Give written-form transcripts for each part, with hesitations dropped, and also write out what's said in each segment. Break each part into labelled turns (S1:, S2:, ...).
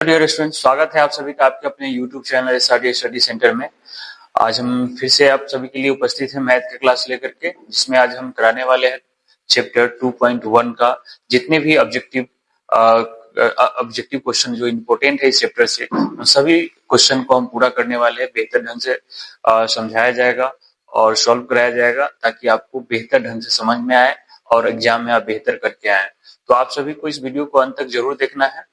S1: Dear student, स्वागत है आप सभी का आपके अपने YouTube channel SRD study centre में। आज हम फिर से आप सभी के लिए उपस्थित हैं मैथ का क्लास लेकर के, जिसमें आज हम कराने वाले हैं चैप्टर 2.1 का जितने भी ऑब्जेक्टिव क्वेश्चन जो इम्पोर्टेंट है इस चैप्टर से, उन सभी क्वेश्चन को हम पूरा करने वाले हैं। बेहतर ढंग से समझाया जाएगा और सॉल्व कराया जाएगा ताकि आपको बेहतर ढंग से समझ में आए और एग्जाम में आप बेहतर करके आए। तो आप सभी को इस वीडियो को अंत तक जरूर देखना है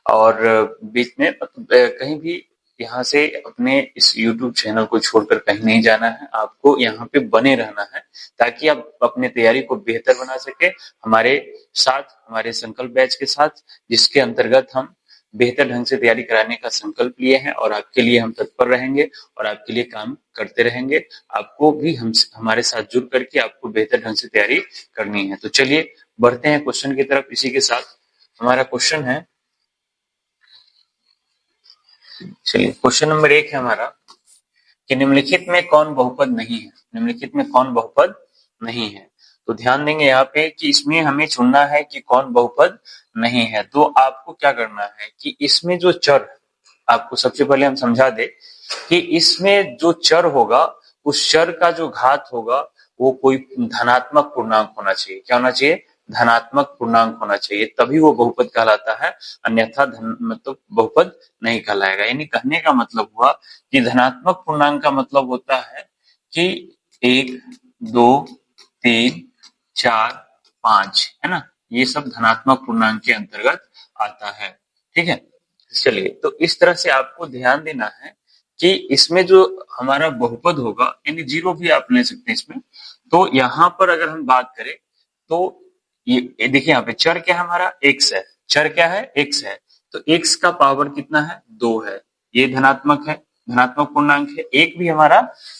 S1: और बीच में कहीं भी यहाँ से अपने इस YouTube चैनल को छोड़कर कहीं नहीं जाना है। आपको यहाँ पे बने रहना है ताकि आप अपनी तैयारी को बेहतर बना सके हमारे साथ, हमारे संकल्प बैच के साथ, जिसके अंतर्गत हम बेहतर ढंग से तैयारी कराने का संकल्प लिए हैं और आपके लिए हम तत्पर रहेंगे और आपके लिए काम करते रहेंगे। आपको भी हमारे साथ जुड़ करके आपको बेहतर ढंग से तैयारी करनी है। तो चलिए बढ़ते हैं क्वेश्चन की तरफ। इसी के साथ हमारा क्वेश्चन है, चलिए क्वेश्चन नंबर 1 है हमारा कि निम्नलिखित में कौन बहुपद नहीं है। निम्नलिखित में कौन बहुपद नहीं है, तो ध्यान देंगे यहाँ पे कि इसमें हमें चुनना है कि कौन बहुपद नहीं है। तो आपको क्या करना है कि इसमें जो चर, आपको सबसे पहले हम समझा दे कि इसमें जो चर होगा उस चर का जो घात होगा वो कोई धनात्मक पूर्णांक होना चाहिए। क्या होना चाहिए? धनात्मक पूर्णांक होना चाहिए, तभी वो बहुपद कहलाता है, अन्यथा मतलब बहुपद नहीं कहलाएगा। यानी कहने का मतलब हुआ कि धनात्मक पूर्णांक का मतलब होता है कि 1, 2, 3, 4, 5, है ना, ये सब धनात्मक पूर्णांक के अंतर्गत आता है। ठीक है, चलिए तो इस तरह से आपको ध्यान देना है कि इसमें जो हमारा बहुपद होगा, यानी 0 भी आप ले सकते हैं इसमें। तो यहाँ पर अगर हम बात करें तो ये देखिए, यहाँ पे चर क्या है हमारा? x है। चर क्या है? x है। तो x का पावर कितना है? 2 है। ये धनात्मक है, धनात्मक पूर्णांक है। 1 भी हमारा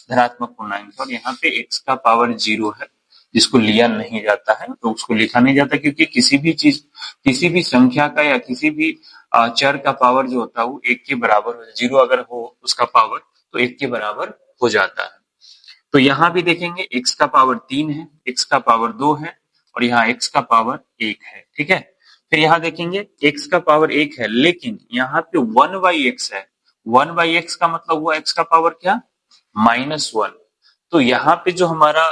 S1: धनात्मक पूर्णांक है और यहाँ पे x का पावर 0 है, जिसको लिया नहीं जाता है, तो उसको लिखा नहीं जाता, क्योंकि किसी भी चीज, किसी भी संख्या का या किसी भी चर का पावर जो होता है वो 1 के बराबर हो, 0 अगर हो उसका पावर तो 1 के बराबर हो जाता है। तो यहाँ भी देखेंगे x का पावर 3 है, x का पावर 2 है और यहाँ x का पावर 1 है। ठीक है, फिर यहाँ देखेंगे x का पावर 1 है, लेकिन यहाँ पे 1/x है। 1/x का मतलब हुआ x का पावर क्या? -1। तो यहाँ पे जो हमारा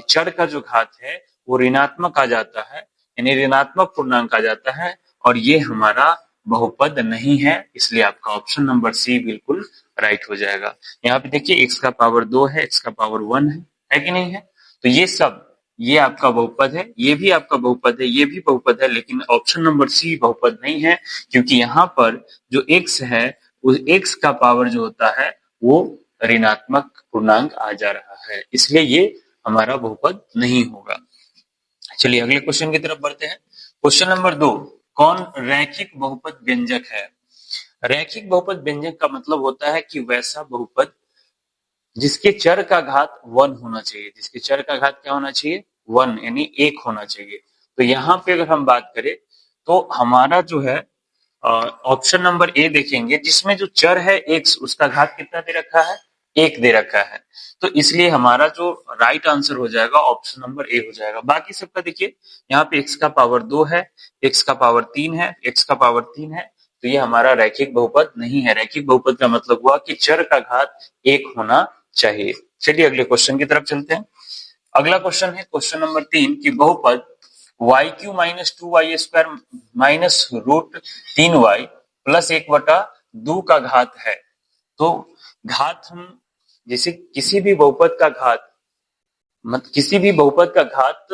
S1: चर का जो घात है वो ऋणात्मक आ जाता है, यानी ऋणात्मक पूर्णांक आ जाता है और ये हमारा बहुपद नहीं है। इसलिए आपका ऑप्शन नंबर सी बिल्कुल राइट हो जाएगा। यहाँ पे देखिए x का पावर 2 है, x का पावर 1 है कि नहीं है? तो ये सब, ये आपका बहुपद है, ये भी आपका बहुपद है, ये भी बहुपद है, लेकिन ऑप्शन नंबर सी बहुपद नहीं है, क्योंकि यहाँ पर जो x है उस x का पावर जो होता है वो ऋणात्मक पूर्णांक आ जा रहा है, इसलिए ये हमारा बहुपद नहीं होगा। चलिए अगले क्वेश्चन की तरफ बढ़ते हैं। क्वेश्चन नंबर 2, कौन रैखिक बहुपद व्यंजक है? रैखिक बहुपद व्यंजक का मतलब होता है कि वैसा बहुपद जिसके चर का घात 1 होना चाहिए। जिसके चर का घात क्या होना चाहिए? 1, यानी 1 होना चाहिए। तो यहाँ पे अगर हम बात करें तो हमारा जो है ऑप्शन नंबर ए देखेंगे, जिसमें जो चर है x, उसका घात कितना दे रखा है? 1 दे रखा है। तो इसलिए हमारा जो राइट आंसर हो जाएगा ऑप्शन नंबर ए हो जाएगा। बाकी सबका देखिए, यहाँ पे x का पावर 2 है, x का पावर 3 है, x का पावर 3 है, तो ये हमारा रैखिक बहुपद नहीं है। रैखिक बहुपद का मतलब हुआ कि चर का घात 1 होना चाहिए। चलिए अगले क्वेश्चन की तरफ चलते हैं। अगला क्वेश्चन है क्वेश्चन नंबर 3 की बहुपद y³ - 2y² - √3y + 1/2 का घात है। तो घात, हम जैसे किसी भी बहुपद का घात, किसी भी बहुपद का घात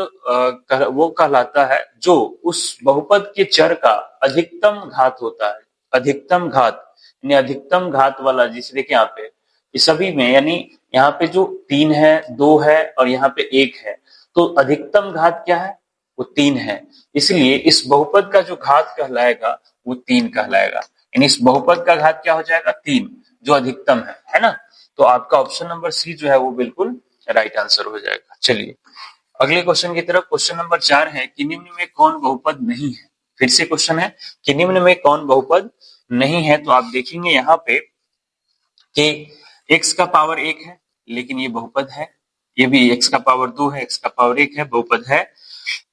S1: वो कहलाता है जो उस बहुपद के चर का अधिकतम घात होता है। अधिकतम घात यानी अधिकतम घात वाला, जिसे देखिए यहाँ पे इस सभी में, यानी यहाँ पे जो 3 है, 2 है और यहाँ पे 1 है, तो अधिकतम घात क्या है? वो 3 है। इसलिए इस बहुपद का जो घात कहलाएगा वो 3 कहलाएगा। यानी इस बहुपद का घात क्या हो जाएगा? 3, जो अधिकतम है ना? तो आपका ऑप्शन नंबर सी जो है वो बिल्कुल राइट आंसर हो जाएगा। चलिए अगले क्वेश्चन की तरफ। क्वेश्चन नंबर 4 है कि निम्न में कौन बहुपद नहीं है? फिर से क्वेश्चन है कि निम्न में कौन बहुपद नहीं है। तो आप देखेंगे यहाँ पे कि x का पावर 1 है, लेकिन ये बहुपद है। ये भी x का पावर 2 है, x का पावर 1 है, बहुपद है।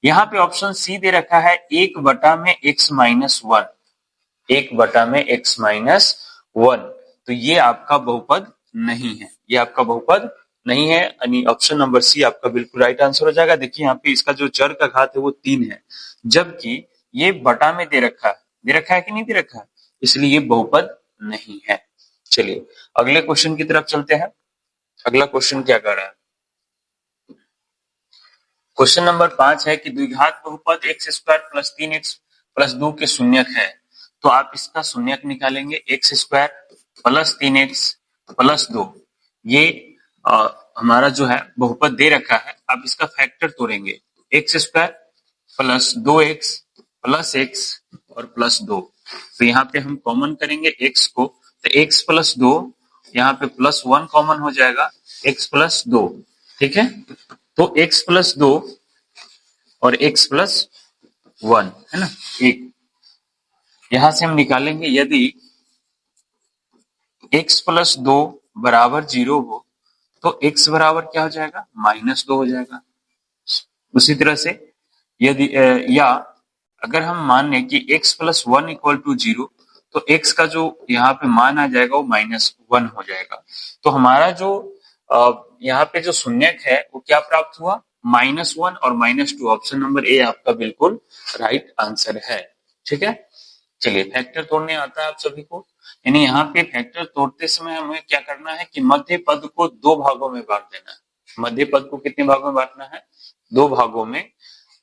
S1: यहाँ पे ऑप्शन सी दे रखा है 1 बटा में x - 1। 1 बटा में x माइनस 1, तो ये आपका बहुपद नहीं है, ये आपका बहुपद नहीं है, यानी ऑप्शन नंबर सी आपका बिल्कुल राइट आंसर हो जाएगा। देखिए यहाँ पे इसका जो चर का घात है वो 3 है, जबकि ये बटा में दे रखा है कि नहीं दे रखा है, इसलिए ये बहुपद नहीं है। चलिए अगले क्वेश्चन की तरफ चलते हैं। अगला क्वेश्चन क्या कर रहा है, क्वेश्चन नंबर 5 है कि द्विघात बहुपद x square plus 3x plus 2 के शून्यक है, तो आप इसका शून्यक निकालेंगे। X square plus 3x plus 2, ये हमारा जो है बहुपद दे रखा है, आप इसका फैक्टर तोड़ेंगे। X square plus 2x plus x और प्लस 2, तो यहाँ पे हम कॉमन करेंगे x को, तो x प्लस 2, यहाँ पे प्लस 1 कॉमन हो जाएगा, x प्लस 2, ठीक है। तो x प्लस 2 और x प्लस 1 है ना, एक यहां से हम निकालेंगे। यदि x प्लस 2 बराबर 0 हो तो x बराबर क्या हो जाएगा, माइनस 2 हो जाएगा। उसी तरह से यदि या अगर हम मान लें कि x प्लस 1 इक्वल टू 0, तो x का जो यहाँ पे मान आ जाएगा वो माइनस 1 हो जाएगा। तो हमारा जो यहाँ पे जो शून्यक है वो क्या प्राप्त हुआ, -1 और -2। ऑप्शन नंबर ए आपका बिल्कुल राइट आंसर है, ठीक है। चलिए फैक्टर तोड़ने आता है आप सभी को, यानी यहाँ पे फैक्टर तोड़ते समय हमें क्या करना है कि मध्य पद को 2 भागों में बांट देना है। मध्य पद को कितने भागों में बांटना है, 2 भागों में।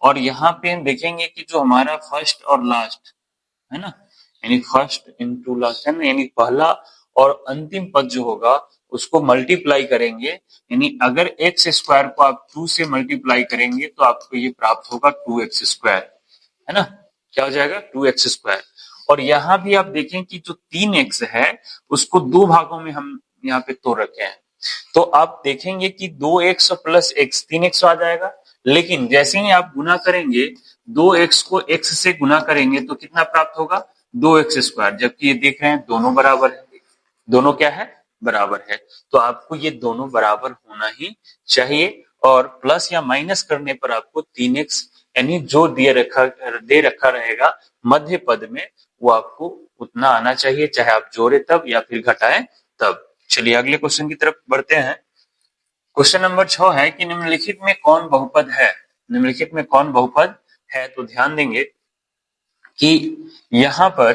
S1: और यहाँ पे हम देखेंगे कि जो हमारा फर्स्ट और लास्ट है ना, यानी फर्स्ट इनटू लास्ट है ना, यानी पहला और अंतिम पद जो होगा उसको मल्टीप्लाई करेंगे। यानी अगर एक्स स्क्वायर को आप 2 से मल्टीप्लाई करेंगे तो आपको ये प्राप्त होगा 2x स्क्वायर, है ना, क्या हो जाएगा 2x स्क्वायर। और यहाँ भी आप देखें कि जो 3x है उसको 2 भागों में हम यहाँ पे तोड़ रखे हैं, तो आप देखेंगे कि 2x प्लस x 3x आ जाएगा। लेकिन जैसे ही आप गुना करेंगे 2x को x से गुना करेंगे तो कितना प्राप्त होगा, 2x स्क्वायर, जबकि ये देख रहे हैं दोनों बराबर है, दोनों क्या है, बराबर है। तो आपको ये दोनों बराबर होना ही चाहिए, और प्लस या माइनस करने पर आपको 3x यानी जो दे रखा रहेगा मध्य पद में वो आपको उतना आना चाहिए, चाहे आप जोड़े तब या फिर घटाएं तब। चलिए अगले क्वेश्चन की तरफ बढ़ते हैं। क्वेश्चन नंबर 6 है कि निम्नलिखित में कौन बहुपद है, निम्नलिखित में कौन बहुपद है। तो ध्यान देंगे कि यहाँ पर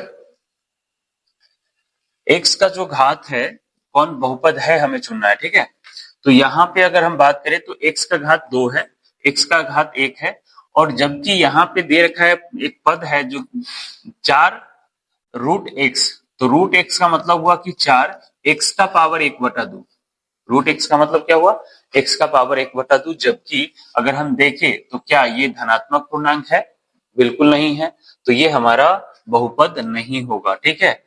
S1: x का जो घात है कौन बहुपद है हमें चुनना है, ठीक है। तो यहाँ पे अगर हम बात करें तो x का घात 2 है, x का घात 1 है, और जबकि यहाँ पे दे रखा है एक पद है जो 4 रूट x, तो रूट x का मतलब हुआ कि 4 x का पावर 1/2, रूट x का मतलब क्या हुआ, x का पावर 1/2। जबकि अगर हम देखें तो क्या ये धनात्मक पूर्णांक है, बिल्कुल नहीं है, तो ये हमारा बहुपद नहीं होगा, ठीक है।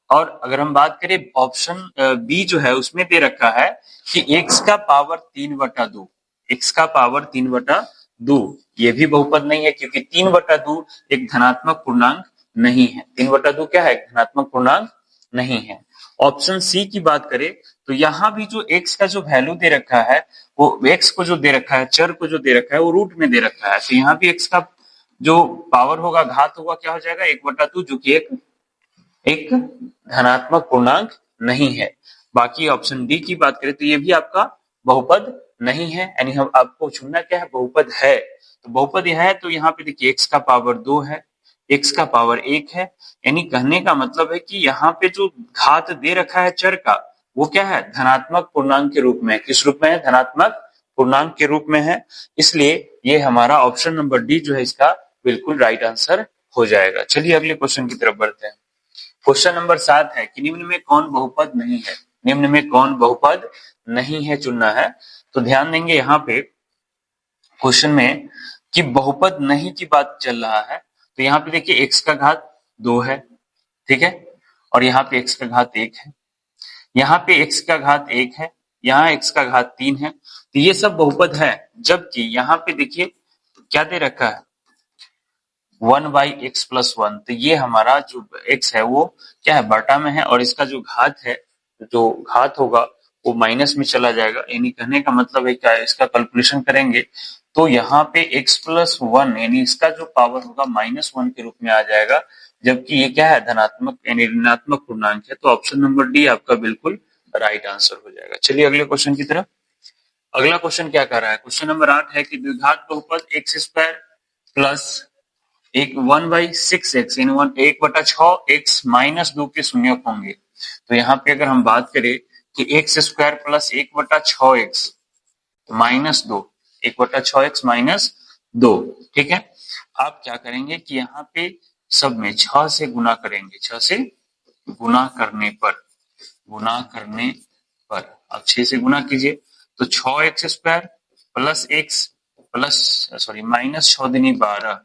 S1: और अगर हम बात करें ऑप्शन बी जो है उसमें दे रखा है कि x का पावर 3/2, x का पावर 3/2, ये भी बहुपद नहीं है, क्योंकि 3/2 एक धनात्मक पूर्णांक नहीं है। 3/2 क्या है, धनात्मक पूर्णांक नहीं है। ऑप्शन सी की बात करें तो यहाँ भी जो x का जो वैल्यू दे रखा है, वो x को जो दे रखा है, चर को जो दे रखा है वो रूट में दे रखा है, तो यहाँ भी x का जो पावर होगा, घात होगा, क्या हो जाएगा 1/2, जो कि एक धनात्मक पूर्णांक नहीं है। बाकी ऑप्शन डी की बात करें तो ये भी आपका बहुपद नहीं है, यानी हम आपको चुनना क्या है, बहुपद है। तो बहुपद यह है, तो यहाँ पे देखिए x का पावर 2 है, x का पावर 1 है, यानी कहने का मतलब है कि यहाँ पे जो घात दे रखा है चर का वो क्या है, धनात्मक पूर्णांक के रूप में। किस रूप में है, धनात्मक पूर्णांक के रूप में है, इसलिए ये हमारा ऑप्शन नंबर डी जो है इसका बिल्कुल राइट आंसर हो जाएगा। चलिए अगले क्वेश्चन की तरफ बढ़ते हैं। क्वेश्चन नंबर 7 है कि निम्न में कौन बहुपद नहीं है, निम्न में कौन बहुपद नहीं है चुनना है। तो ध्यान देंगे यहाँ पे क्वेश्चन में कि बहुपद नहीं की बात चल रहा है, तो यहाँ पे देखिए x का घात 2 है, ठीक है, और यहाँ पे x का घात 1 है, यहाँ पे x का घात 1 है, यहाँ x का घात 3 है, तो ये सब बहुपद है। जबकि यहाँ पे देखिए क्या दे रखा है, 1/x + 1, तो ये हमारा जो x है वो क्या है, बटा में है, और इसका जो घात है, जो घात होगा वो माइनस में चला जाएगा। यानी कहने का मतलब है क्या, इसका कैलकुलेशन करेंगे तो यहाँ पे x + 1 यानी इसका जो पावर होगा -1 के रूप में आ जाएगा, जबकि ये क्या है, धनात्मक यानी ऋणात्मक पूर्णांक है। तो ऑप्शन नंबर डी आपका बिल्कुल राइट आंसर हो जाएगा। चलिए अगले क्वेश्चन की तरफ। अगला क्वेश्चन क्या कर रहा है, क्वेश्चन नंबर 8 है कि द्विघात बहुपद एक्स स्क्वायर प्लस एक 1/6x यानी 1/6x माइनस 2 के शून्यक होंगे। तो यहाँ पे अगर हम बात करें कि x square plus 1/6x minus 2, 1/6x minus 2, ठीक है। आप क्या करेंगे कि यहाँ पे सब में 6 से गुना करेंगे, 6 से गुना करने पर आप 6 से गुना कीजिए तो 6x square plus x plus sorry minus 6 दूनी 12,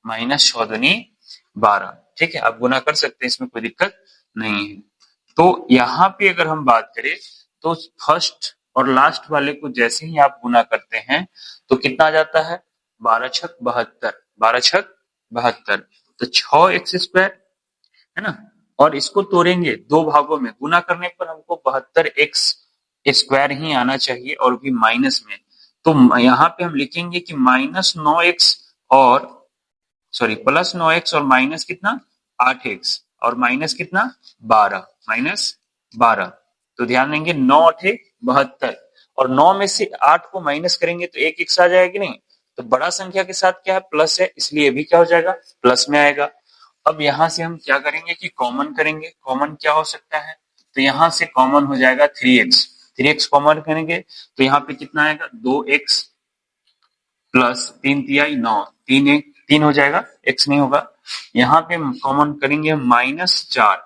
S1: माइनस 6 दूनी 12, ठीक है। आप गुना कर सकते हैं, इसमें कोई दिक्कत नहीं है। तो यहाँ पे अगर हम बात करें तो फर्स्ट और लास्ट वाले को जैसे ही आप गुना करते हैं तो कितना आ जाता है, 12 छक 72, 12 छक 72। तो 6x स्क्वायर है ना, और इसको तोड़ेंगे दो भागों में, गुना करने पर हमको 72x स्क्वायर ही आना चाहिए और भी माइनस में। तो यहाँ पे हम लिखेंगे कि -9x और सॉरी +9x और माइनस कितना 8x और माइनस कितना 12, -12। तो ध्यान देंगे 9 8 72 और 9 में से 8 को माइनस करेंगे तो एक एक्स आ जाएगा कि नहीं। तो बड़ा संख्या के साथ क्या है, प्लस है, इसलिए भी क्या हो जाएगा, प्लस में आएगा। अब यहाँ से हम क्या करेंगे कि कॉमन करेंगे। कॉमन क्या हो सकता है, तो यहाँ से कॉमन हो जाएगा 3x, 3x कॉमन करेंगे तो यहाँ पे कितना आएगा 2x प्लस 3 तिहाई 9, 3 हो जाएगा, x नहीं होगा। यहाँ पे हम कॉमन करेंगे -4,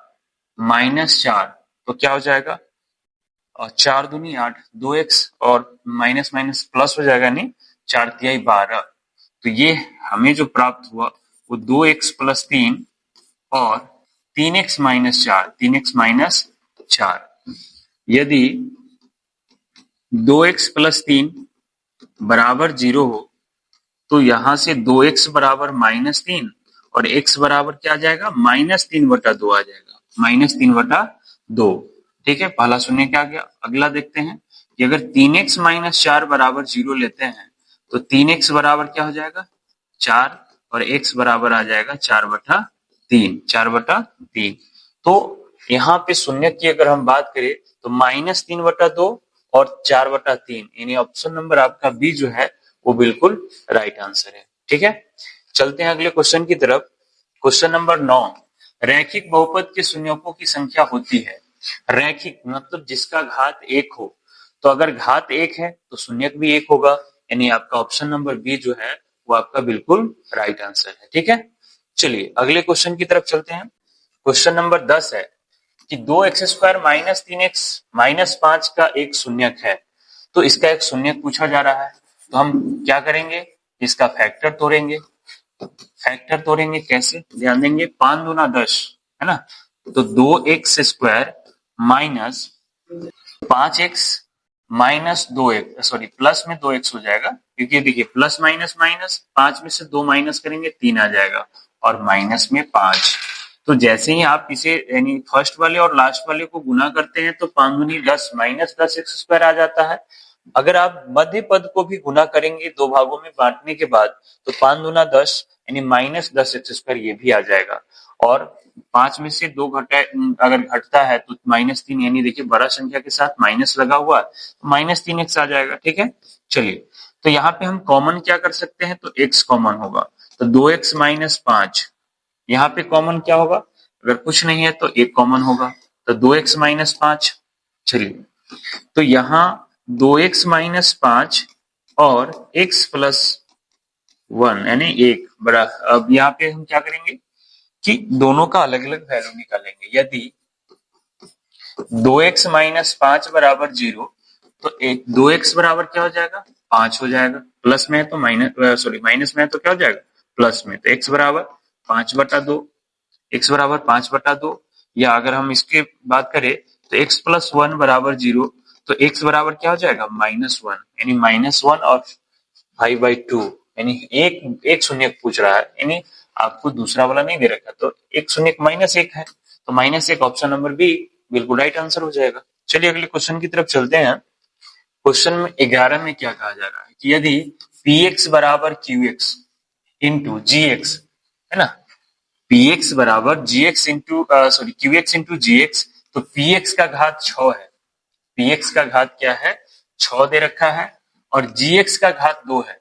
S1: -4 तो क्या हो जाएगा, और 4 दूनी 8, 2x और माइनस माइनस प्लस हो जाएगा, नहीं 4 तिहाई 12। तो ये हमें जो प्राप्त हुआ वो 2x प्लस 3 और 3x माइनस 4, 3x माइनस 4। यदि 2x प्लस 3 बराबर 0 हो तो यहाँ से 2x बराबर -3 और x बराबर क्या आ जाएगा, -3/2 आ जाएगा, -3/2, ठीक है। पहला शून्य क्या आ गया। अगला देखते हैं कि अगर 3x माइनस 4 बराबर 0 लेते हैं तो 3x बराबर क्या हो जाएगा 4 और x बराबर आ जाएगा 4/3, 4/3। तो यहाँ पे शून्य की अगर हम बात करें तो -3/2 और 4/3, यानी ऑप्शन नंबर आपका बी जो है वो बिल्कुल राइट आंसर है, ठीक है। चलते हैं अगले क्वेश्चन की तरफ। क्वेश्चन नंबर 9, रैखिक बहुपद के शून्यकों की संख्या होती है। रैखिक मतलब जिसका घात 1 हो, तो अगर घात 1 है तो शून्यक भी 1 होगा, यानी आपका ऑप्शन नंबर बी जो है वो आपका बिल्कुल राइट आंसर है, ठीक है। चलिए अगले क्वेश्चन की तरफ चलते हैं। क्वेश्चन नंबर 10 है कि 2x² माइनस 3x माइनस 5 का एक शून्यक है। तो इसका एक शून्यक पूछा जा रहा है, तो हम क्या करेंगे, इसका फैक्टर तोड़ेंगे। फैक्टर तोड़ेंगे कैसे, ध्यान देंगे 5 दूना 10 है ना, तो 2x² minus 5x minus 2x sorry plus में 2x हो जाएगा, क्योंकि देखिए प्लस माइनस माइनस 5 में से 2 माइनस करेंगे 3 आ जाएगा और माइनस में 5। तो जैसे ही आप इसे यानी फर्स्ट वाले और लास्ट वाले को गुना करते हैं तो 5 दूनी 10 -10x² आ जाता है। अगर आप मध्य पद को भी गुना करेंगे दो भागों में बांटने के बाद तो 5 दूना 10 यानी -10x² ये भी आ जाएगा। और 5 में से 2 घटा अगर घटता है तो -3, यानी देखिए बड़ा संख्या के साथ माइनस लगा हुआ तो -3x आ जाएगा, ठीक है। चलिए तो यहाँ पे हम कॉमन क्या कर सकते हैं, तो x कॉमन होगा, तो 2x माइनस 5, यहाँ पे कॉमन क्या होगा, अगर कुछ नहीं है तो 1 कॉमन होगा, तो 2x माइनस 5। चलिए तो यहाँ 2x माइनस 5 और x प्लस 1 यानी 1 बड़ा। अब यहाँ पे हम क्या करेंगे कि दोनों का अलग अलग वैल्यू निकालेंगे। यदि 2x माइनस 5 बराबर 0 तो 2x बराबर क्या हो जाएगा 5 हो जाएगा, प्लस में है तो माइनस सॉरी माइनस में है तो क्या हो जाएगा प्लस में, तो x बराबर 5/2, x बराबर 5/2। या अगर हम इसके बात करें तो x प्लस 1 बराबर 0, तो x बराबर क्या हो जाएगा -1, यानी -1 और 5/2, यानी एक शून्य पूछ रहा है, यानी आपको दूसरा वाला नहीं दे रखा, तो एक शून्य -1 है, तो -1 ऑप्शन नंबर बी बिल्कुल राइट आंसर हो जाएगा। चलिए अगले क्वेश्चन की तरफ चलते हैं। क्वेश्चन में 11 में क्या कहा जा रहा है कि यदि px बराबर qx इंटू gx है ना, px बराबर gx into qx into gx, तो px का घात 6 है, px का घात क्या है 6 दे रखा है, और gx का घात 2 है,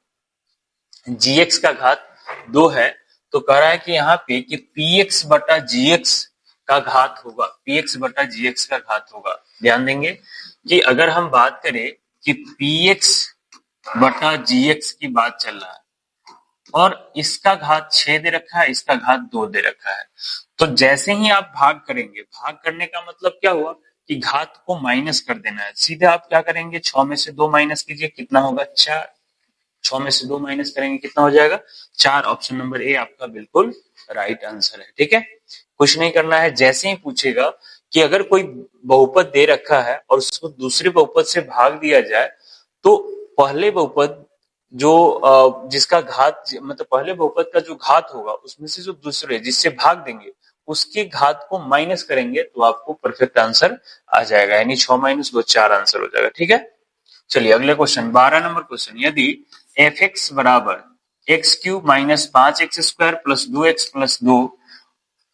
S1: gx का घात 2 है, तो कह रहा है कि यहाँ पे कि px बटा gx का घात होगा, px बटा gx का घात होगा। ध्यान देंगे कि अगर हम बात करें कि px बटा gx की बात चल रहा है और इसका घात 6 दे रखा है, इसका घात 2 दे रखा है, तो जैसे ही आप भाग करेंगे, भाग करने का मतलब क्या हुआ कि घात को माइनस कर देना है, सीधे आप क्या करेंगे 6 में से 2 माइनस कीजिए, कितना होगा 4, 6 में से 2 माइनस करेंगे कितना हो जाएगा 4। ऑप्शन नंबर ए आपका बिल्कुल राइट आंसर है। ठीक है, कुछ नहीं करना है, जैसे ही पूछेगा कि अगर कोई बहुपद दे रखा है और उसको दूसरे बहुपद से भाग दिया जाए, तो पहले बहुपद जो जिसका घात मतलब पहले बहुपद का जो घात होगा उसमें से जो दूसरे जिससे भाग देंगे उसके घात को माइनस करेंगे, तो आपको परफेक्ट आंसर आ जाएगा, यानी 6 माइनस 2 4 आंसर हो जाएगा। ठीक है, चलिए अगले क्वेश्चन 12 नंबर क्वेश्चन, यदि एफ एक्स बराबर x cube minus 5x² plus 2x plus 2,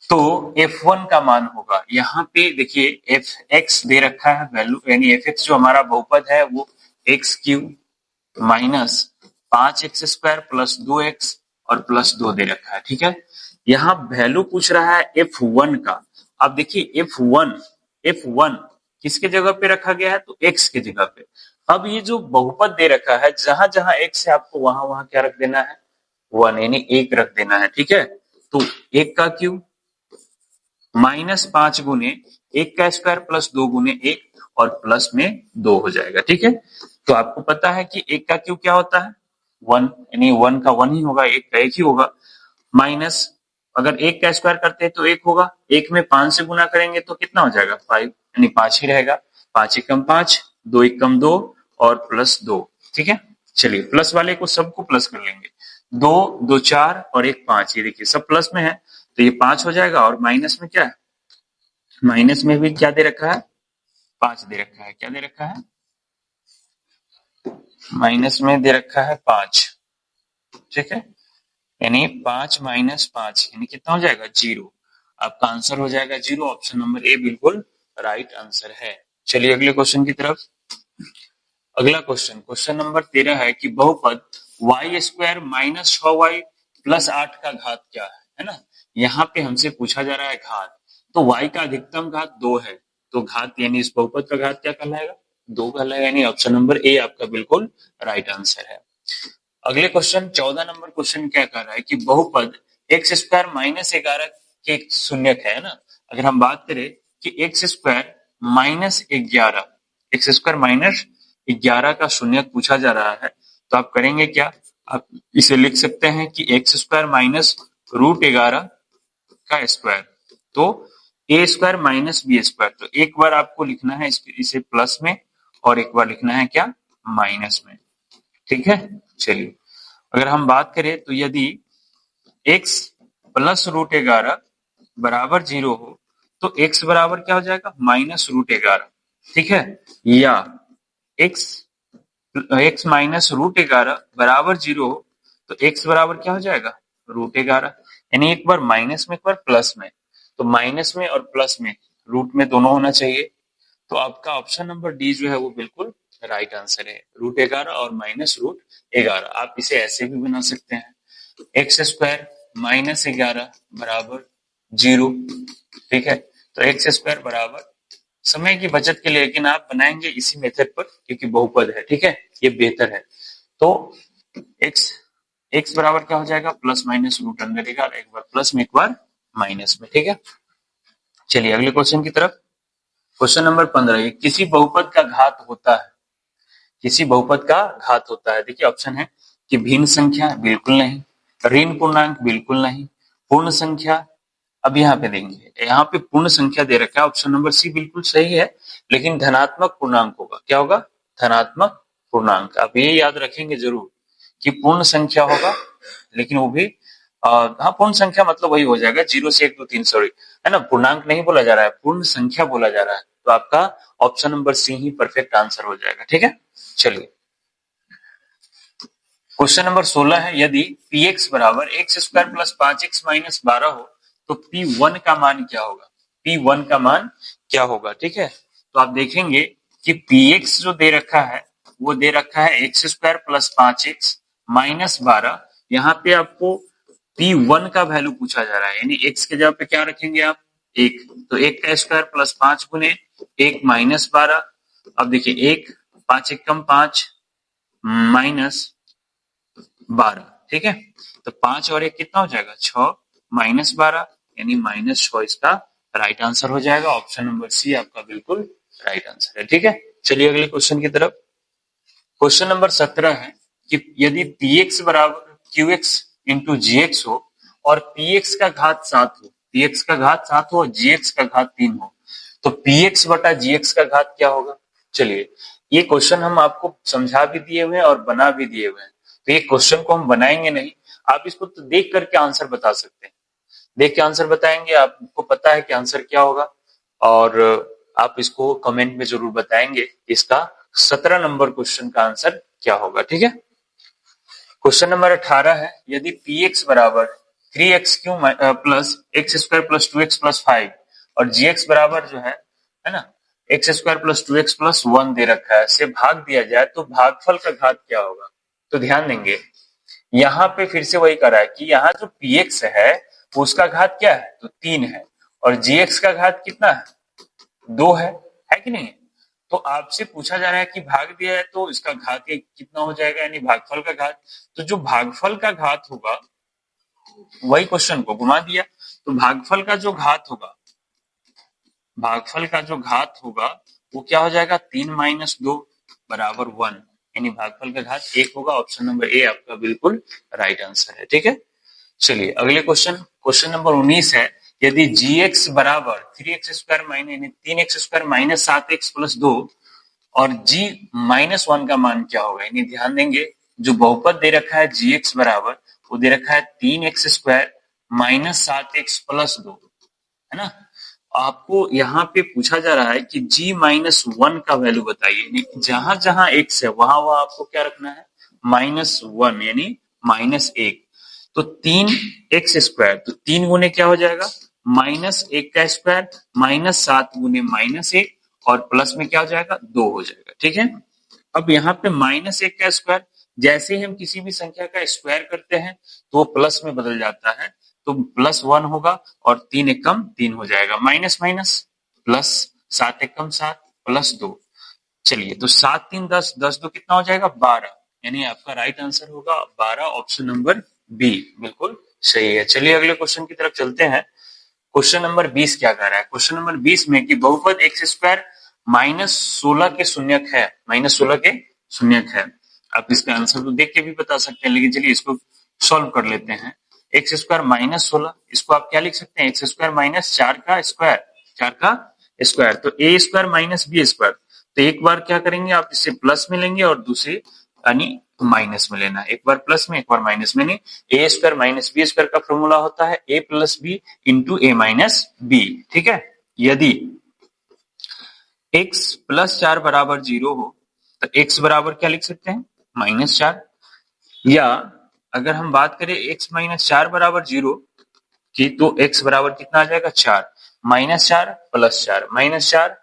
S1: तो f1 का मान होगा। यहाँ पे देखिए एफ एक्स दे रखा है वैल्यू, यानी एफ एक्स जो हमारा बहुपद है वो x cube minus 5x² plus 2x और प्लस 2 दे रखा है। ठीक है, यहाँ वैल्यू पूछ रहा है f1 का। अब देखिए f1 किसके जगह पे रखा गया है, तो x के जगह पे। अब ये जो बहुपद दे रखा है, जहां जहां x है आपको वहां वहां क्या रख देना है 1, यानी 1 रख देना है। ठीक है, तो 1 का क्यूब माइनस 5 गुने 1 का स्क्वायर प्लस 2 गुने 1 और प्लस में 2 हो जाएगा। ठीक है, तो आपको पता है कि 1 का क्यूब क्या होता है 1, यानी 1 का 1 ही होगा, 1 का 1 ही होगा, माइनस अगर 1 का स्क्वायर करते हैं तो 1 होगा, 1 में 5 से गुना करेंगे तो कितना हो जाएगा 5, यानी 5 ही रहेगा, 5 एकम 5, 2 एकम 2 और प्लस 2। ठीक है, चलिए प्लस वाले को सबको प्लस कर लेंगे, 2 2 4 और 1 5, ये देखिए सब प्लस में है तो ये 5 हो जाएगा, और माइनस में क्या है, माइनस में भी क्या दे रखा है 5 दे रखा है, क्या दे रखा है माइनस में दे रखा है 5। ठीक है, यानी 5 माइनस 5 यानी कितना हो जाएगा 0, आपका आंसर हो जाएगा 0। ऑप्शन नंबर ए बिल्कुल राइट आंसर है। चलिए अगले क्वेश्चन की तरफ। अगला क्वेश्चन, क्वेश्चन नंबर 13 है कि बहुपद y² माइनस 6y प्लस 8 का घात क्या है ना। यहाँ पे हमसे पूछा जा रहा है घात, तो y का अधिकतम घात 2 है, तो घात यानी इस बहुपद का घात क्या कहलाएगा 2 कहलाएगा, यानी ऑप्शन नंबर ए आपका बिल्कुल राइट आंसर है। अगले क्वेश्चन 14 नंबर क्वेश्चन क्या कर रहा है कि बहुपद x² माइनस 11 के शून्यक है ना। अगर हम बात करें कि x² माइनस 11, x² माइनस 11 का शून्यक पूछा जा रहा है, तो आप करेंगे क्या, आप इसे लिख सकते हैं कि x² माइनस √11 का स्क्वायर, तो a² माइनस b², तो एक बार आपको लिखना है इसे प्लस में और एक बार लिखना है क्या माइनस में। ठीक है, चलिए अगर हम बात करें तो यदि x प्लस √11 बराबर 0 हो, तो x बराबर क्या हो जाएगा माइनस √11। ठीक है, या x माइनस √11 बराबर 0 हो, तो x बराबर क्या हो जाएगा √11, यानी एक बार माइनस में एक बार प्लस में, तो माइनस में और प्लस में रूट में दोनों होना चाहिए, तो आपका ऑप्शन नंबर डी जो है वो बिल्कुल राइट आंसर है, √11 और माइनस √11। आप इसे ऐसे भी बना सकते हैं x² माइनस 11 बराबर 0। ठीक है, तो x² बराबर, समय की बचत के लिए लेकिन आप बनाएंगे इसी मेथड पर क्योंकि बहुपद है। ठीक है, ये बेहतर है। तो x बराबर क्या हो जाएगा प्लस माइनस √11, एक बार प्लस में एक बार माइनस में। ठीक है, चलिए अगले क्वेश्चन की तरफ। क्वेश्चन नंबर 15, किसी बहुपद का घात होता है, किसी बहुपद का घात होता है। देखिए ऑप्शन है कि भिन्न संख्या बिल्कुल नहीं, ऋण पूर्णांक बिल्कुल नहीं, पूर्ण संख्या, अब यहाँ पे देंगे, यहाँ पे पूर्ण संख्या दे रखा है, ऑप्शन नंबर सी बिल्कुल सही है, लेकिन धनात्मक पूर्णांक होगा। क्या होगा धनात्मक पूर्णांक, आप ये याद रखेंगे जरूर कि पूर्ण संख्या होगा, लेकिन वो भी हाँ पूर्ण संख्या मतलब वही हो जाएगा 0 से 1 2 3, सॉरी है ना, पूर्णांक नहीं बोला जा रहा है, पूर्ण संख्या बोला जा रहा है, तो आपका ऑप्शन नंबर सी ही परफेक्ट आंसर हो जाएगा। ठीक है, चलिए क्वेश्चन नंबर 16 है, यदि px बराबर x² प्लस 5x माइनस 12 हो, तो P1 का मान क्या होगा, P1 का मान क्या होगा, ठीक है। तो आप देखेंगे कि Px जो दे रखा है वो दे रखा है x square plus 5x minus 12। यहाँ पे आपको P1 का वैल्यू पूछा जा रहा है, यानी x के जगह पे क्या रखेंगे आप, एक, तो एक का स्क्वायर प्लस 5 गुने एक माइनस 12। अब देखिए एक, 5 एक कम 5 माइनस 12, ठीक है। तो 5 और एक कितना हो जाएगा, 6 माइनस 12, यानी -6 इसका राइट आंसर हो जाएगा। ऑप्शन नंबर सी आपका बिल्कुल राइट आंसर है, ठीक है। चलिए अगले क्वेश्चन की तरफ। क्वेश्चन नंबर 17 है कि यदि Px बराबर Qx इंटू Gx हो और Px का घात 7 हो, Px का घात 7 हो और Gx का घात 3 हो, तो Px बटा Gx का घात क्या होगा। चलिए ये क्वेश्चन हम आपको समझा भी दिए हुए हैं और बना भी दिए हुए हैं, तो ये क्वेश्चन को हम बनाएंगे नहीं, आप इसको तो देख करके आंसर बता सकते हैं, देख के आंसर बताएंगे, आपको पता है कि आंसर क्या होगा, और आप इसको कमेंट में जरूर बताएंगे इसका 17 नंबर क्वेश्चन का आंसर क्या होगा, ठीक है। क्वेश्चन नंबर 18 है, यदि Px बराबर 3x Q plus x square plus 2x plus 5 और Gx बराबर जो है ना, x square plus 2x plus 1 दे रखा है, से भाग दिया जाए तो भागफल का घात क्या होगा। तो ध्यान देंगे यहाँ पे फिर से वही करा है कि यहाँ जो Px है उसका घात क्या है, तो 3 है, और Gx का घात कितना है, 2 है कि नहीं। तो आपसे पूछा जा रहा है कि भाग दिया है तो इसका घात कितना हो जाएगा, यानी भागफल का घात। तो जो भागफल का घात होगा वही क्वेश्चन को घुमा दिया, तो भागफल का जो घात होगा, भागफल का जो घात होगा वो क्या हो जाएगा, 3 माइनस 2 बराबर 1, यानी भागफल का घात 1 होगा। ऑप्शन नंबर ए आपका बिल्कुल राइट आंसर है, ठीक है। चलिए अगले क्वेश्चन, क्वेश्चन नंबर 19 है, यदि Gx बराबर 3x स्क्वायर माइनस यानी 3x square minus 7x plus 2 और G माइनस 1 का मान क्या होगा, यानी ध्यान देंगे जो बहुपद दे रखा है Gx बराबर वो दे रखा है 3x square minus 7x plus 2, है ना। आपको यहाँ पे पूछा जा रहा है कि G माइनस 1 का वैल्यू बताइए, जहां जहां x है वहां वहां आपको क्या रखना है, -1 यानी -1। तो 3x स्क्वायर, तो 3 गुने क्या हो जाएगा, -1 का स्क्वायर माइनस 7 गुने -1 और प्लस में क्या हो जाएगा, 2 हो जाएगा, ठीक है। अब यहाँ पे -1 का स्क्वायर, जैसे ही हम किसी भी संख्या का स्क्वायर करते हैं तो वो प्लस में बदल जाता है, तो +1 होगा और 3 एकम 3 हो जाएगा, माइनस माइनस प्लस, 7 एकम 7 प्लस 2। चलिए तो 7 3 10, 10 2 कितना हो जाएगा, 12, यानी आपका राइट आंसर होगा 12, ऑप्शन नंबर बी बिल्कुल सही है। चलिए अगले क्वेश्चन की तरफ चलते हैं। क्वेश्चन नंबर 20 क्या कह रहा है, क्वेश्चन नंबर 20 में कि बहुपद एक्स स्क्वायर -16 के शून्यक है, -16 के शून्यक है। आप इसका आंसर तो देख के भी बता सकते हैं, लेकिन चलिए इसको सॉल्व कर लेते हैं। एक्स स्क्वायर -16, इसको आप क्या लिख सकते हैं, एक्स स्क्वायर माइनस 4 का स्क्वायर, 4 का स्क्वायर, तो ए स्क्वायर माइनस बी स्क्वायर। तो एक बार क्या करेंगे आप, इसे प्लस में लेंगे और दूसरी यानी माइनस में लेना, एक बार प्लस में एक बार माइनस में, नहीं, ए स्क्वायर माइनस बी स्क्वायर का फॉर्मूला होता है ए प्लस बी इंटू ए माइनस बी, ठीक है। यदि x प्लस 4 बराबर 0 हो तो x बराबर क्या लिख सकते हैं, -4, या अगर हम बात करें x माइनस 4 बराबर 0 की, तो x बराबर कितना आ जाएगा, 4, -4 प्लस 4 -4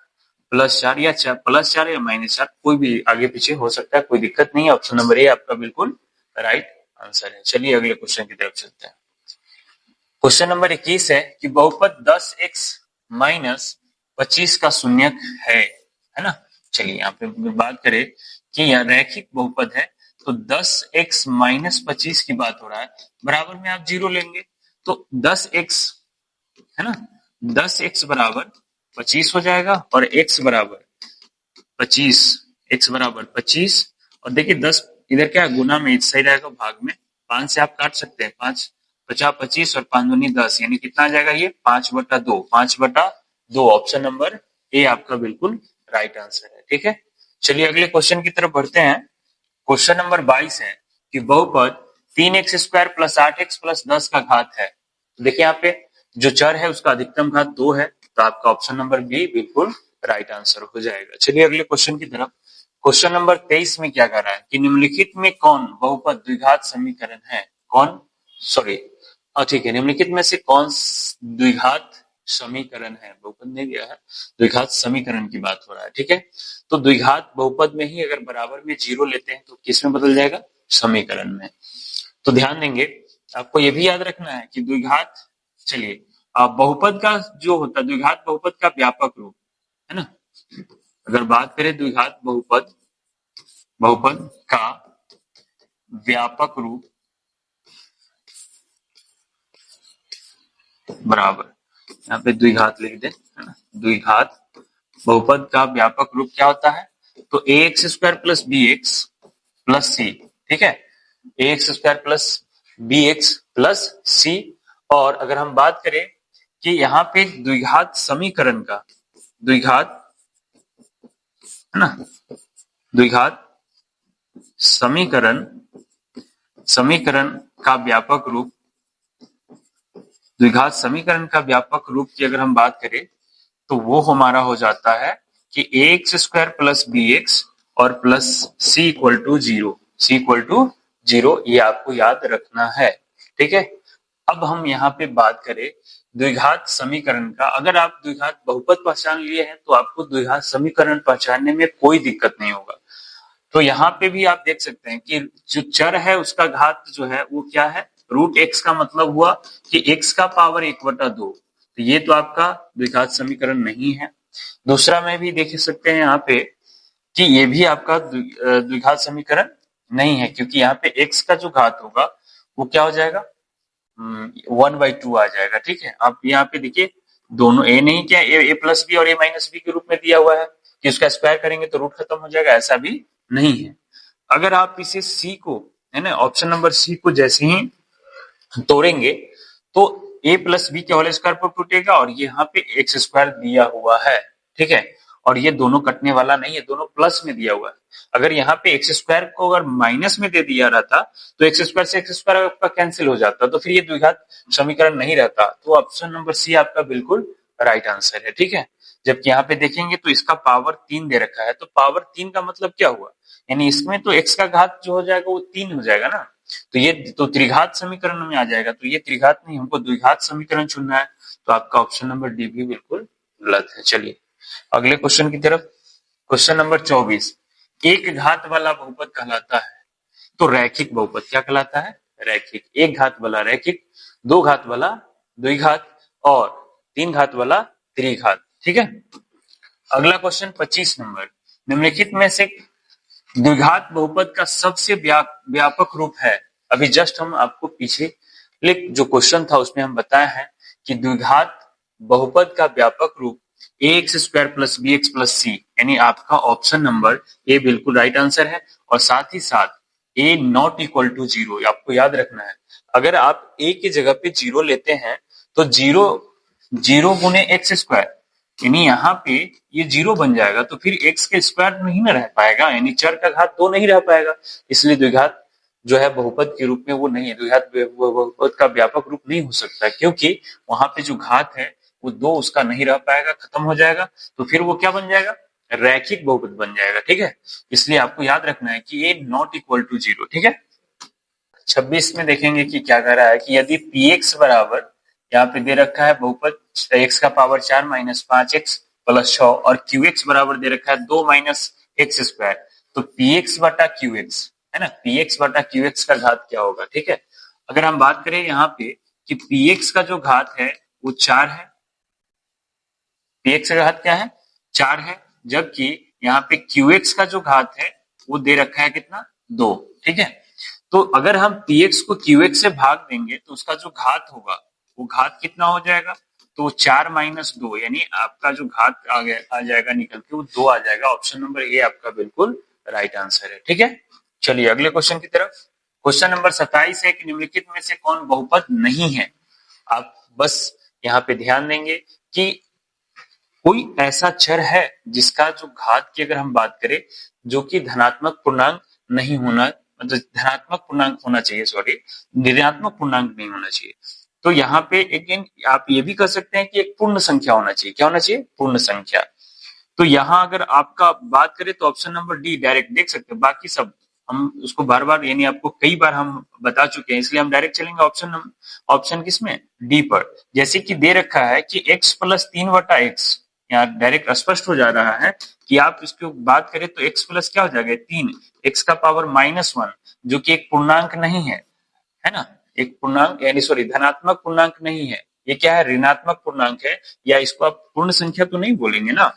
S1: प्लस 4, या प्लस 4 या -4, कोई भी आगे पीछे हो सकता है, कोई दिक्कत नहीं है। ऑप्शन नंबर ए आपका बिल्कुल राइट आंसर है। चलिए अगले क्वेश्चन की तरफ चलते हैं। क्वेश्चन नंबर 21 है कि बहुपद 10x माइनस 25 का शून्यक है ना। चलिए यहाँ पे बात करें कि यह रैखिक बहुपद है, तो 10x माइनस 25 की बात हो रहा है, बराबर में आप 0 लेंगे, तो 10x है ना, 10x बराबर 25 हो जाएगा और x बराबर 25, x बराबर 25, और देखिए 10 इधर क्या गुना में सही रहेगा, भाग में 5 से आप काट सकते हैं, 5 50 25 और 5 दूनी 10, यानी कितना आ जाएगा ये 5/2, 5/2, ऑप्शन नंबर ए आपका बिल्कुल राइट आंसर है, ठीक है। चलिए अगले क्वेश्चन की तरफ बढ़ते हैं। क्वेश्चन नंबर 22 है कि बहुपद 3x square plus 8x plus 10 का घात है। देखिए यहाँ पे जो चर है उसका अधिकतम घात 2 है, तो आपका ऑप्शन नंबर बी बिल्कुल राइट आंसर हो जाएगा। चलिए अगले क्वेश्चन की तरफ। क्वेश्चन नंबर 23 में क्या कर रहा है कि निम्नलिखित में कौन बहुपद द्विघात समीकरण है, कौन, सॉरी, और ठीक है, निम्नलिखित में से कौन द्विघात समीकरण है, बहुपद नहीं दिया है, द्विघात समीकरण की बात हो रहा है, ठीक है। तो द्विघात बहुपद में ही अगर बराबर में जीरो लेते हैं तो किस में बदल जाएगा, समीकरण में। तो ध्यान देंगे, आपको ये भी याद रखना है कि द्विघात, चलिए बहुपद का जो होता है, द्विघात बहुपद का व्यापक रूप है ना, अगर बात करें द्विघात बहुपद, बहुपद का व्यापक रूप बराबर, यहाँ पे द्विघात लिख दे, है ना, द्विघात बहुपद का व्यापक रूप क्या होता है, तो A X square plus B X plus C, ठीक है, A X square plus B X plus C. और अगर हम बात करें कि यहाँ पे द्विघात समीकरण का, द्विघात है ना, द्विघात समीकरण, समीकरण का व्यापक रूप, द्विघात समीकरण का व्यापक रूप की अगर हम बात करें तो वो हमारा हो जाता है कि A X square plus B X और plus C equal to zero, C equal to zero, ये आपको याद रखना है, ठीक है। अब हम यहाँ पे बात करें द्विघात समीकरण का, अगर आप द्विघात बहुपद पहचान लिए हैं तो आपको द्विघात समीकरण पहचानने में कोई दिक्कत नहीं होगा। तो यहाँ पे भी आप देख सकते हैं कि जो चर है उसका घात जो है वो क्या है, रूट एक्स, का मतलब हुआ कि एक्स का पावर 1/2, तो ये तो आपका द्विघात समीकरण नहीं है। दूसरा में भी देख सकते हैं यहाँ पे कि ये भी आपका द्विघात समीकरण नहीं है, क्योंकि यहाँ पे एक्स का जो घात होगा वो क्या हो जाएगा, 1/2 आ जाएगा, ठीक है। आप यहाँ पे देखिए दोनों ए नहीं, क्या ए प्लस बी और ए माइनस बी के रूप में दिया हुआ है कि उसका स्क्वायर करेंगे तो रूट खत्म हो जाएगा, ऐसा भी नहीं है। अगर आप इसे सी को, है ना, ऑप्शन नंबर सी को जैसे ही तोड़ेंगे तो ए प्लस बी के होल स्क्वायर पर टूटेगा और यहाँ पे एक्स स्क्वायर दिया हुआ है, ठीक है, और ये दोनों कटने वाला नहीं है, दोनों प्लस में दिया हुआ है। अगर यहाँ पे एक्स स्क्वायर को अगर माइनस में दे दिया रहता तो एक्स स्क्वायर से एक्स स्क्वायर आपका कैंसिल हो जाता, तो फिर ये द्विघात समीकरण नहीं रहता। तो ऑप्शन नंबर सी आपका बिल्कुल राइट आंसर है, ठीक है। जबकि यहाँ पे देखेंगे तो इसका पावर 3 दे रखा है, तो पावर 3 का मतलब क्या हुआ, यानी इसमें तो एक्स का घात जो हो जाएगा वो 3 हो जाएगा ना, तो ये तो त्रिघात समीकरण में आ जाएगा, तो ये त्रिघात नहीं, हमको द्विघात समीकरण चुनना है, तो आपका ऑप्शन नंबर डी भी बिल्कुल गलत है। चलिए अगले क्वेश्चन की तरफ, क्वेश्चन नंबर 24, एक घात वाला बहुपद कहलाता है, तो रैखिक बहुपद क्या कहलाता है, रैखिक, एक घात वाला रैखिक, दो घात वाला द्विघात और तीन घात वाला त्रिघात, ठीक है। अगला क्वेश्चन 25 नंबर, निम्नलिखित में से द्विघात बहुपद का सबसे व्यापक रूप है, अभी जस्ट हम आपको पीछे जो क्वेश्चन था उसमें हम बताए हैं कि द्विघात बहुपद का व्यापक रूप A X square plus B X plus C, यानी आपका ऑप्शन नंबर ए बिल्कुल राइट आंसर है। और साथ ही साथ ए नॉट इक्वल टू जीरो, आपको याद रखना है, अगर आप ए की जगह पे जीरो लेते हैं तो जीरो, जीरो गुने एक्स स्क्वायर, यानी यहाँ पे ये जीरो बन जाएगा, तो फिर एक्स के स्क्वायर नहीं ना रह पाएगा, यानी चर का घात दो नहीं रह पाएगा, इसलिए द्विघात जो है बहुपद के रूप में वो नहीं है, द्विघात बहुपद का व्यापक रूप नहीं हो सकता, क्योंकि वहां पे जो घात है वो दो उसका नहीं रह पाएगा, खत्म हो जाएगा, तो फिर वो क्या बन जाएगा, रैखिक बहुपद बन जाएगा, ठीक है। इसलिए आपको याद रखना है कि ए नॉट इक्वल टू जीरो, ठीक है। 26 में देखेंगे कि क्या कह रहा है कि यदि पी एक्स बराबर, यहाँ पे दे रखा है बहुपद एक्स का पावर 4 माइनस 5x प्लस 6 और क्यू एक्स बराबर दे रखा है 2 माइनस एक्स स्क्वायर, तो पी एक्स बटा क्यू एक्स, है ना, पी एक्स बटा क्यू एक्स का घात क्या होगा, ठीक है। अगर हम बात करें यहाँ पे कि पी एक्स का जो घात है वो 4 है, पी एक्स का घात क्या है, 4 है, जबकि यहाँ पे क्यू एक्स का जो घात है वो दे रखा है कितना, 2, ठीक है। तो अगर हम px को qx से भाग देंगे तो उसका जो घात होगा वो घात कितना हो जाएगा, तो 4 माइनस 2, यानी आपका जो घात आ जाएगा निकल के वो 2 आ जाएगा। ऑप्शन नंबर ए आपका बिल्कुल राइट आंसर है, ठीक है। चलिए अगले क्वेश्चन की तरफ, क्वेश्चन नंबर 27 है कि निम्नलिखित में से कौन बहुपद नहीं है। आप बस यहाँ पे ध्यान देंगे कि कोई ऐसा चर है जिसका जो घात की अगर हम बात करें जो कि धनात्मक पूर्णांक नहीं होना, मतलब धनात्मक पूर्णांक होना चाहिए, सॉरी, ऋणात्मक पूर्णांक नहीं होना चाहिए। तो यहाँ पे अगेन आप ये भी कर सकते हैं कि एक पूर्ण संख्या होना चाहिए, क्या होना चाहिए, पूर्ण संख्या। तो यहाँ अगर आपका बात करें तो ऑप्शन नंबर डी डायरेक्ट देख सकते हैं, बाकी सब हम उसको बार बार यानी आपको कई बार हम बता चुके हैं, इसलिए हम डायरेक्ट चलेंगे ऑप्शन किसमें, डी पर। जैसे कि दे रखा है कि x प्लस 3/x, यहाँ डायरेक्ट स्पष्ट हो जा रहा है कि आप इसकी बात करें तो x प्लस क्या हो जाएगा 3, x का पावर -1, जो कि एक पूर्णांक नहीं है ना, एक पूर्णांक यानी सॉरी धनात्मक पूर्णांक नहीं है, ये क्या है, ऋणात्मक पूर्णांक है, या इसको आप पूर्ण संख्या तो नहीं बोलेंगे ना।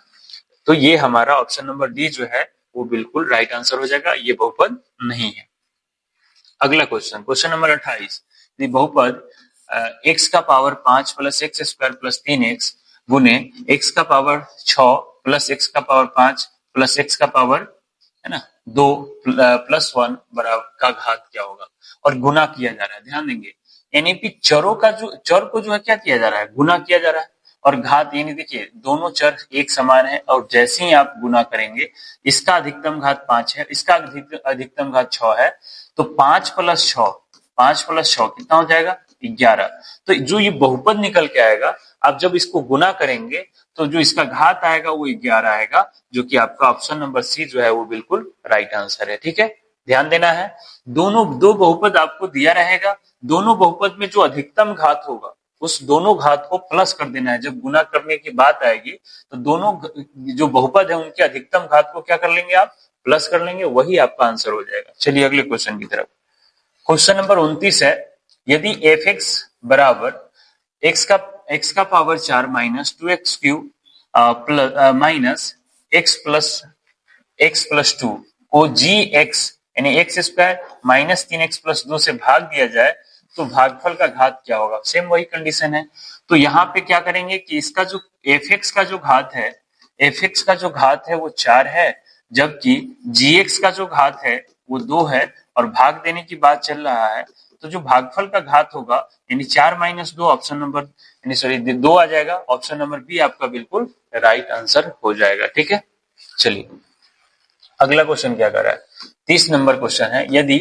S1: तो ये हमारा ऑप्शन नंबर डी जो है वो बिल्कुल राइट आंसर हो जाएगा, ये बहुपद नहीं है। अगला क्वेश्चन नंबर 28, बहुपद x का power 5 plus x square plus 3x गुने x का पावर 6 प्लस x का पावर 5 प्लस x का पावर है ना 2 प्लस 1 बराबर का घात क्या होगा, और गुना किया जा रहा है। ध्यान देंगे यानी कि चर को जो है क्या किया जा रहा है, गुना किया जा रहा है, और घात यानी देखिए दोनों चर एक समान है, और जैसे ही आप गुना करेंगे, इसका अधिकतम घात 5 है, इसका अधिकतम घात 6 है, तो 5 प्लस 6 कितना हो जाएगा 11। तो जो ये बहुपद निकल के आएगा, आप जब इसको गुना करेंगे तो जो इसका घात आएगा वो 11 आएगा, जो कि आपका ऑप्शन नंबर सी जो है वो बिल्कुल राइट आंसर है। ठीक है, ध्यान देना है, दो बहुपद आपको दिया रहेगा, दोनों बहुपद में जो अधिकतम घात होगा उस दोनों घात को प्लस कर देना है। जब गुना करने की बात आएगी तो दोनों जो बहुपद है उनके अधिकतम घात को क्या कर लेंगे, आप प्लस कर लेंगे, वही आपका आंसर हो जाएगा। चलिए अगले क्वेश्चन की तरफ। क्वेश्चन नंबर 29 है, यदि एफ एक्स बराबर एक्स का power 4 minus 2x cube minus x plus 2 को जी एक्स यानी x square minus 3x plus 2 से भाग दिया जाए तो भागफल का घात क्या होगा। सेम वही कंडीशन है, तो यहाँ पे क्या करेंगे कि इसका जो एफ एक्स का जो घात है वो 4 है, जबकि जी एक्स का जो घात है वो 2 है, और भाग देने की बात चल रहा है, तो जो भागफल का घात होगा यानी 4 माइनस 2 ऑप्शन नंबर यानी सॉरी 2 आ जाएगा, ऑप्शन नंबर बी आपका बिल्कुल राइट आंसर हो जाएगा। ठीक है, चलिए अगला क्वेश्चन क्या कर रहा है, 30 नंबर क्वेश्चन है, यदि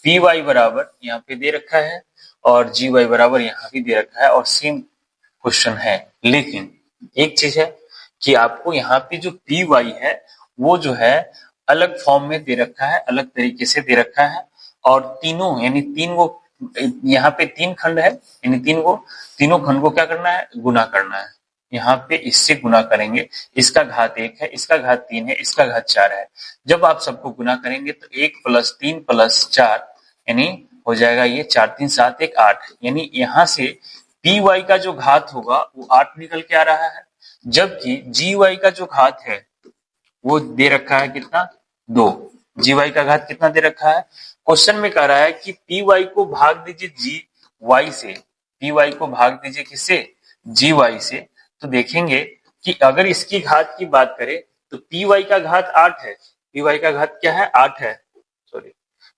S1: पी वाई बराबर यहाँ पे दे रखा है और जी वाई बराबर यहाँ भी दे रखा है और सेम क्वेश्चन है, लेकिन एक चीज है कि आपको यहाँ पे जो पी वाई है वो जो है अलग फॉर्म में दे रखा है, अलग तरीके से दे रखा है, और तीनों यानी तीन वो यहाँ पे 3 खंड है, यानी तीनों खंड को क्या करना है, गुना करना है। यहाँ पे इससे गुना करेंगे, इसका घात 1 है, इसका घात 3 है, इसका घात 4 है। जब आप सबको गुना करेंगे तो 1 प्लस 3 प्लस 4 यानी हो जाएगा ये 4 3 7 1 8, यानी यहाँ से पी वाई का जो घात होगा वो 8 निकल के आ रहा है, जबकि जी वाई का जो घात है वो दे रखा है कितना 2। जी वाई का घात कितना दे रखा है, क्वेश्चन में कह रहा है कि पी वाई को भाग दीजिए जी वाई से, पी वाई को भाग दीजिए किससे, जी वाई से, तो देखेंगे कि अगर इसकी घात की बात करें तो पी वाई का घात 8 है, पी वाई का घात क्या है 8 है, सॉरी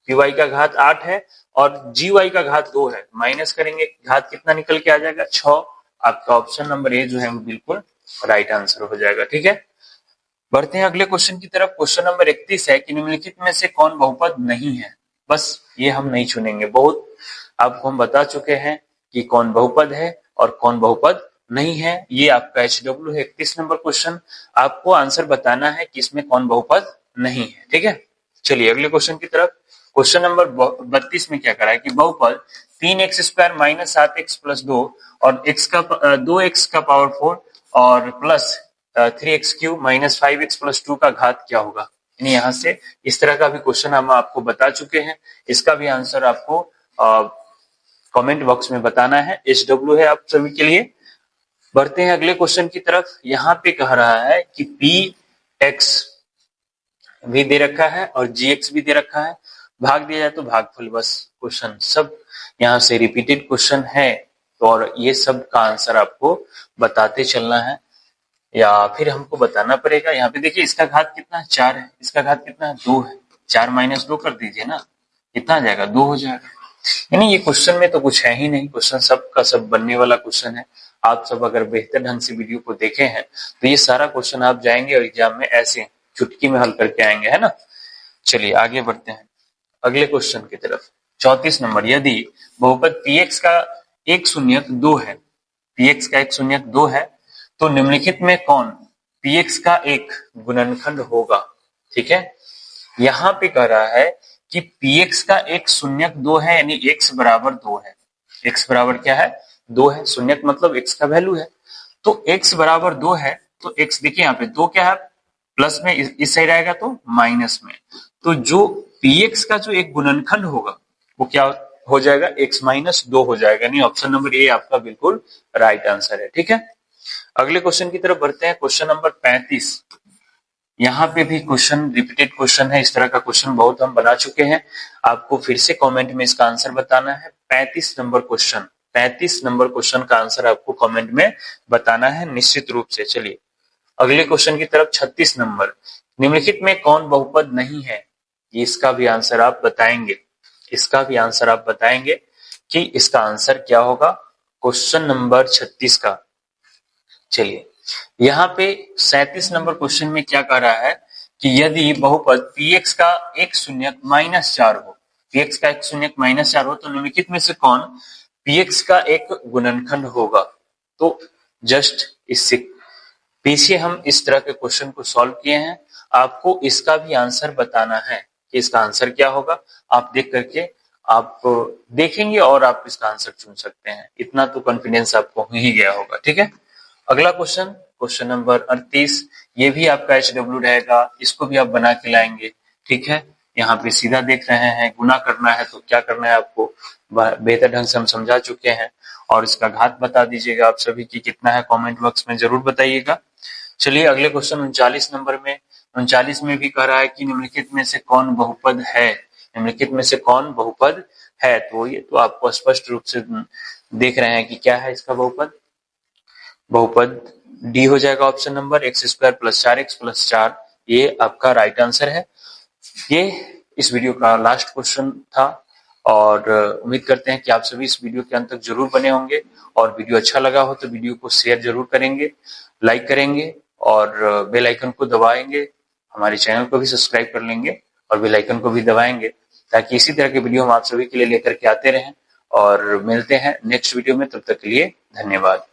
S1: पी वाई का घात 8 है और जी वाई का घात 2 है, माइनस करेंगे घात कितना निकल के आ जाएगा 6। आपका ऑप्शन नंबर ए जो है वो बिल्कुल राइट आंसर हो जाएगा। ठीक है, बढ़ते हैं अगले क्वेश्चन की तरफ। क्वेश्चन नंबर 31 है कि निम्नलिखित में से कौन बहुपद नहीं है। बस ये हम नहीं चुनेंगे, बहुत आपको हम बता चुके हैं कि कौन बहुपद है और कौन बहुपद नहीं है। ये आपका HW है 31 नंबर क्वेश्चन, आपको आंसर बताना है कि इसमें कौन बहुपद नहीं है। ठीक है, चलिए अगले क्वेश्चन की तरफ। क्वेश्चन नंबर 32 में क्या करा है कि बहुपद 3x square minus 7x plus 2 और 2x का पावर 4 और plus 3x cube minus 5x plus 2 का घात क्या होगा। यानी यहाँ से इस तरह का भी क्वेश्चन हम आपको बता चुके हैं, इसका भी आंसर आपको कमेंट बॉक्स में बताना है। HW है आप सभी के लिए। बढ़ते हैं अगले क्वेश्चन की तरफ। यहाँ पे कह रहा है कि px भी दे रखा है और gx भी दे रखा है, भाग दिया जाए तो भागफल। बस क्वेश्चन सब यहाँ से रिपीटेड क्वेश्चन है, तो और ये सब का आंसर आपको बताते चलना है या फिर हमको बताना पड़ेगा। यहाँ पे देखिए इसका घात कितना है 4 है, इसका घात कितना है 2 है, 4 माइनस 2 कर दीजिए ना, कितना आ जाएगा 2 हो जाएगा। यानी ये क्वेश्चन में तो कुछ है ही नहीं, क्वेश्चन सब का सब बनने वाला क्वेश्चन है। आप सब अगर बेहतर ढंग से वीडियो को देखे हैं तो ये सारा क्वेश्चन आप जाएंगे और एग्जाम में ऐसे चुटकी में हल करके आएंगे, है ना। चलिए आगे बढ़ते हैं अगले क्वेश्चन की तरफ। 34 नंबर, यदि बहुपद px का एक शून्यक 2 है, px का एक शून्यक 2 है तो निम्नलिखित में कौन px का एक गुणनखंड होगा। ठीक है, यहाँ पे कह रहा है कि px का एक शून्यक 2 है, यानी x बराबर 2 है। x बराबर क्या है? 2 है। शून्यक मतलब x का वैल्यू है। तो x बराबर 2 है, तो x देखिए यहाँ पे 2 क्या है, प्लस में इस साइड आएगा तो माइनस में। तो जो px का जो एक गुणनखंड होगा वो क्या हो जाएगा? x माइनस 2 हो जाएगा। यानी ऑप्शन नंबर ए आपका बिल्कुल राइट आंसर है। ठीक है, अगले क्वेश्चन की तरफ बढ़ते हैं। Question number 35। यहाँ पे भी क्वेश्चन रिपीटेड क्वेश्चन है, इस तरह का क्वेश्चन बहुत हम बना चुके हैं। आपको फिर से कमेंट में इसका आंसर बताना है। 35 नंबर क्वेश्चन, 35 नंबर क्वेश्चन का आंसर आपको कमेंट में बताना है निश्चित रूप से। चलिए अगले क्वेश्चन की तरफ। 36 नंबर, निम्नलिखित में कौन बहुपद नहीं है? इसका भी आंसर आप बताएंगे, इसका भी आंसर आप बताएंगे कि इसका आंसर क्या होगा क्वेश्चन नंबर 36 का। चलिए यहाँ पे 37 नंबर क्वेश्चन में क्या कह रहा है कि यदि बहुपद px का एक शून्यक -4 हो, px का एक शून्यक -4 हो, तो निम्नलिखित में से कौन px का एक गुणनखंड होगा? तो जस्ट इससे पीछे हम इस तरह के क्वेश्चन को सॉल्व किए हैं। आपको इसका भी आंसर बताना है कि इसका आंसर क्या होगा। आप देख करके आप देखेंगे और आप इसका आंसर चुन सकते हैं। इतना तो कॉन्फिडेंस आपको हो ही गया होगा। ठीक है, अगला क्वेश्चन, क्वेश्चन नंबर 38। ये भी आपका HW रहेगा, इसको भी आप बना के लाएंगे। ठीक है, यहाँ पे सीधा देख रहे हैं, गुना करना है तो क्या करना है आपको बेहतर ढंग से हम समझा चुके हैं। और इसका घात बता दीजिएगा आप सभी की कितना है, कमेंट बॉक्स में जरूर बताइएगा। चलिए अगले क्वेश्चन 39 नंबर में। 39 में भी कह रहा है कि निम्नलिखित में से कौन बहुपद है? निम्नलिखित में से कौन बहुपद है? तो ये तो आपको स्पष्ट रूप से देख रहे हैं कि क्या है इसका बहुपद। बहुपद डी हो जाएगा ऑप्शन नंबर, x² + 4x + 4। ये आपका राइट आंसर है। ये इस वीडियो का लास्ट क्वेश्चन था और उम्मीद करते हैं कि आप सभी इस वीडियो के अंत तक जरूर बने होंगे। और वीडियो अच्छा लगा हो तो वीडियो को शेयर जरूर करेंगे, लाइक करेंगे और बेल आइकन को दबाएंगे। हमारे चैनल को भी सब्सक्राइब कर लेंगे और बेल आइकन को भी दबाएंगे, ताकि इसी तरह के वीडियो हम आप सभी के लिए लेकर के आते रहें। और मिलते हैं नेक्स्ट वीडियो में, तब तक के लिए धन्यवाद।